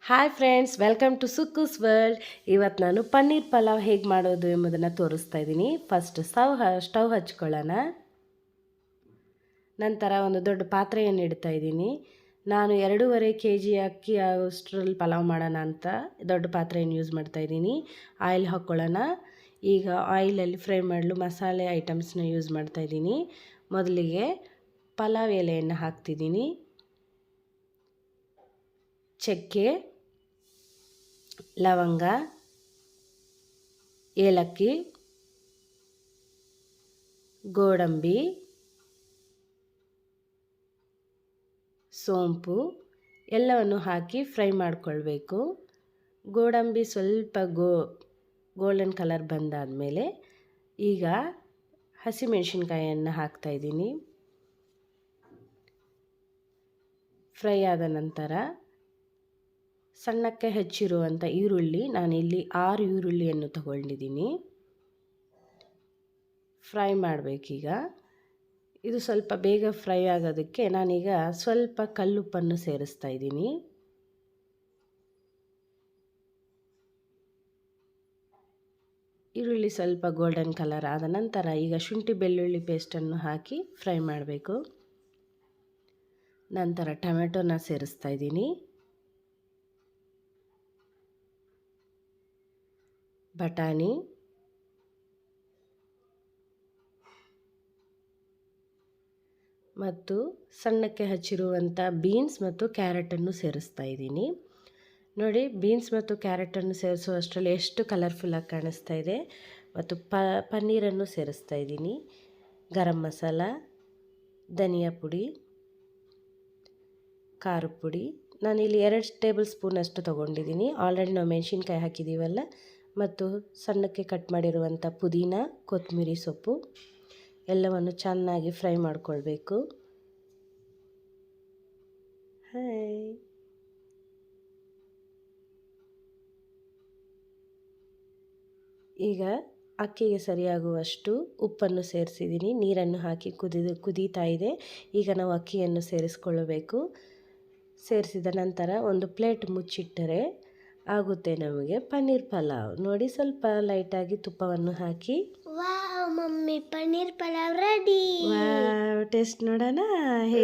Hi friends, welcome to Sukkus world. ಇವತ್ತು ನಾನು ಪನ್ನೀರ್ ಪಲಾವ್ ಹೇಗೆ ಮಾಡೋದು ಎಂಬುದನ್ನು ತೋರಿಸ್ತಾ ಇದ್ದೀನಿ. ಫಸ್ಟ್ ಸ್ಟವ್ ಹಚ್ಕೊಳ್ಳೋಣ. ನಂತರ ಒಂದು ದೊಡ್ಡ ಪಾತ್ರೆಯನ್ನು ಇಡ್ತಾ ಇದ್ದೀನಿ. ನಾನು 2.5 kg ಅಕ್ಕಿ ಅಷ್ಟರಲ್ಲಿ ಪಲಾವ್ ಮಾಡೋಣ ಅಂತ ದೊಡ್ಡ ಪಾತ್ರೆಯನ್ನು ಯೂಸ್ ಮಾಡ್ತಾ ಇದ್ದೀನಿ. ಆಯಿಲ್ ಹಾಕ್ಕೊಳ್ಳೋಣ. ಈಗ ಆಯಿಲಲ್ಲಿ ಫ್ರೈ ಮಾಡಲು ಮಸಾಲೆ ಐಟಮ್ಸ್ನ ಯೂಸ್ ಮಾಡ್ತಾ ಇದ್ದೀನಿ. ಮೊದಲಿಗೆ ಪಲಾವ್ ಎಲೆಯನ್ನು ಹಾಕ್ತಿದ್ದೀನಿ. ಚಕ್ಕೆ, ಲವಂಗ, ಏಲಕ್ಕಿ, ಗೋಡಂಬಿ, ಸೋಂಪು ಎಲ್ಲವನ್ನು ಹಾಕಿ ಫ್ರೈ ಮಾಡಿಕೊಳ್ಬೇಕು. ಗೋಡಂಬಿ ಸ್ವಲ್ಪ ಗೋಲ್ಡನ್ ಕಲರ್ ಬಂದಾದಮೇಲೆ ಈಗ ಹಸಿಮೆಣಸಿನ್ಕಾಯನ್ನು ಹಾಕ್ತಾಯಿದ್ದೀನಿ. ಫ್ರೈ ಆದ ನಂತರ ಸಣ್ಣಕ್ಕೆ ಹೆಚ್ಚಿರುವಂಥ ಈರುಳ್ಳಿ, ನಾನಿಲ್ಲಿ 6 ಈರುಳ್ಳಿಯನ್ನು ತಗೊಂಡಿದ್ದೀನಿ. ಫ್ರೈ ಮಾಡಬೇಕೀಗ. ಇದು ಸ್ವಲ್ಪ ಬೇಗ ಫ್ರೈ ಆಗೋದಕ್ಕೆ ನಾನೀಗ ಸ್ವಲ್ಪ ಕಲ್ಲುಪ್ಪನ್ನು ಸೇರಿಸ್ತಾ ಇದ್ದೀನಿ. ಈರುಳ್ಳಿ ಸ್ವಲ್ಪ ಗೋಲ್ಡನ್ ಕಲರ್ ಆದ ನಂತರ ಈಗ ಶುಂಠಿ ಬೆಳ್ಳುಳ್ಳಿ ಪೇಸ್ಟನ್ನು ಹಾಕಿ ಫ್ರೈ ಮಾಡಬೇಕು. ನಂತರ ಟೊಮೆಟೊನ ಸೇರಿಸ್ತಾ ಇದ್ದೀನಿ. ಬಟಾಣಿ, ಮತ್ತು ಸಣ್ಣಕ್ಕೆ ಹಚ್ಚಿರುವಂಥ ಬೀನ್ಸ್ ಮತ್ತು ಕ್ಯಾರೆಟನ್ನು ಸೇರಿಸ್ತಾ ಇದ್ದೀನಿ. ನೋಡಿ, ಬೀನ್ಸ್ ಮತ್ತು ಕ್ಯಾರೆಟನ್ನು ಸೇರಿಸುವಷ್ಟರಲ್ಲಿ ಎಷ್ಟು ಕಲರ್ಫುಲ್ಲಾಗಿ ಕಾಣಿಸ್ತಾ ಇದೆ. ಮತ್ತು ಪನ್ನೀರನ್ನು ಸೇರಿಸ್ತಾ ಇದ್ದೀನಿ. ಗರಂ ಮಸಾಲ, ಧನಿಯಾ ಪುಡಿ, ಖಾರದ ಪುಡಿ, ನಾನಿಲ್ಲಿ 2 ಟೇಬಲ್ ಸ್ಪೂನಷ್ಟು ತೊಗೊಂಡಿದ್ದೀನಿ. ಆಲ್ರೆಡಿ ನಾವು ಮೆಣಸಿನ್ಕಾಯಿ ಹಾಕಿದ್ದೀವಲ್ಲ, ಮತ್ತು ಸಣ್ಣಕ್ಕೆ ಕಟ್ ಮಾಡಿರುವಂಥ ಪುದೀನ, ಕೊತ್ತಂಬರಿ ಸೊಪ್ಪು ಎಲ್ಲವನ್ನು ಚೆನ್ನಾಗಿ ಫ್ರೈ ಮಾಡಿಕೊಳ್ಬೇಕು. ಈಗ ಅಕ್ಕಿಗೆ ಸರಿಯಾಗುವಷ್ಟು ಉಪ್ಪನ್ನು ಸೇರಿಸಿದ್ದೀನಿ. ನೀರನ್ನು ಹಾಕಿ ಕುದೀತಾ ಇದೆ. ಈಗ ನಾವು ಅಕ್ಕಿಯನ್ನು ಸೇರಿಸ್ಕೊಳ್ಳಬೇಕು. ಸೇರಿಸಿದ ನಂತರ ಒಂದು ಪ್ಲೇಟ್ ಮುಚ್ಚಿಟ್ಟರೆ ಆಗುತ್ತೆ ನಮಗೆ ಪನ್ನೀರ್ ಪಲಾವ್. ನೋಡಿ, ಸ್ವಲ್ಪ ಲೈಟಾಗಿ ತುಪ್ಪವನ್ನು ಹಾಕಿ. Wow mummy, paneer pulao ready. Wow, taste ನೋಡೋಣ ಹೇಗೆ.